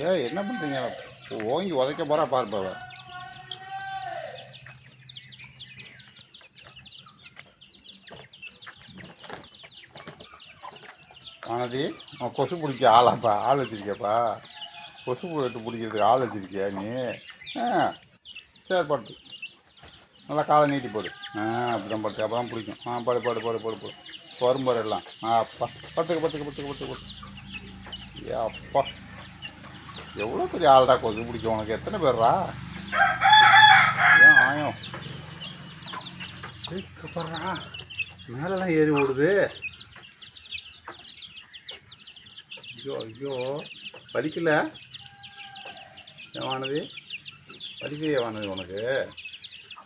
ஏன் என்ன பண்ணுறீங்க? ஓங்கி உதைக்க போகிறா பார்ப்பவ. ஆனதி, அவன் கொசு பிடிக்க ஆளாப்பா, ஆள் வச்சிருக்கியாப்பா? கொசு போட்டு பிடிக்கிறதுக்கு ஆள் வச்சிருக்கியா நீ? ஆ, சரி படுத்து. நல்லா காலை நீட்டி போடு. அப்படிதான் படுத்து, அப்போ தான் பிடிக்கும். படு படு படு படு படு. வரும்பாரு எல்லாம். அப்பா, பத்துக்கு பத்துக்கு பத்துக்கு பத்துக்கு பத்து. ஏ அப்பா, எவ்வளோ பெரிய ஆள்டா கொசு பிடிக்கும் உனக்கு? எத்தனை பேர்ரா? ஏன் ஆயம் போடுறா, மேலெல்லாம் ஏறி ஓடுது. ஐயோ ஐயோ, வலிக்கல வானது? வலிக்கலையே வானது உனக்கு?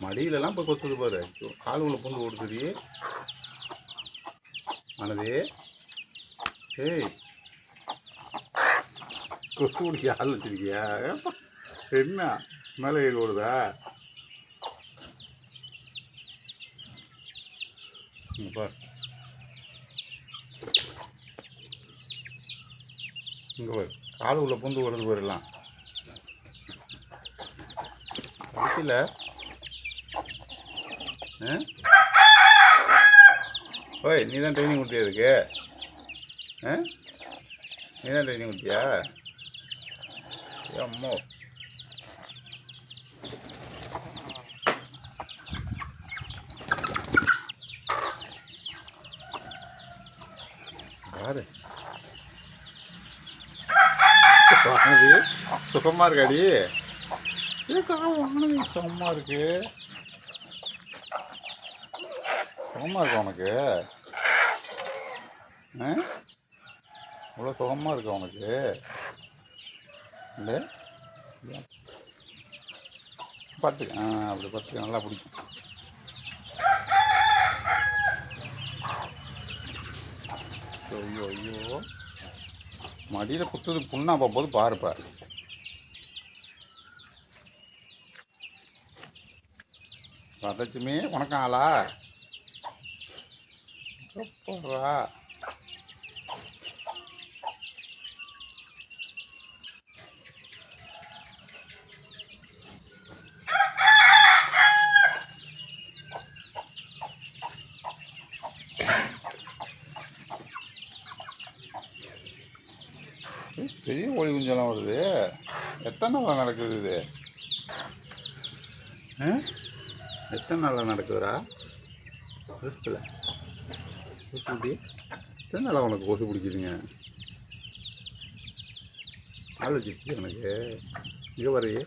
மடியிலலாம் போய் கொத்துது பாரு. கால் உள்ள பூந்து ஓடுதுடி வானது. ஏய், கொசு பிடிக்க ஆள் வச்சிருக்கியா? என்ன மேலே ஏறி ஓடுதா? பார், இங்கே பாரு, கால் உள்ள பூந்து ஓடுது பாருலாம். வலிக்கல? ஓய், நீ தான் ட்ரைனிங் கொடுத்தியா அதுக்கு? நீ தான் ட்ரைனிங் கொடுத்தியா? அம்மோ, பாரு வானதி, சுகமாக இருக்காடி? இதுக்காக வானதி சுகமாக இருக்கு. சுகமாக இருக்கா உனக்கு? இவ்வளோ சுகமாக இருக்கா உனக்கு? இல்லை, பார்த்துக்க. அப்படி பார்த்துக்க, நல்லா பிடிக்கும். ஐயோ ஐயோ, மடியில் குத்துது, புண்ணா போகும்போது பாருப்பா. வரலட்சுமி, வணக்கம் ஆளா? போடுறா. பெரிய கோழி குஞ்செல்லாம் வருது. எத்தனை நாளாக நடக்குது இது? எத்தனை நாளாக நடக்குதுடா? கொசுப்பில் கொசு பிடி. எத்தனை நாளாக உனக்கு கொசு பிடிக்குதுங்க? ஆள் வச்சுருக்கியா எனக்கு? இங்கே வரையே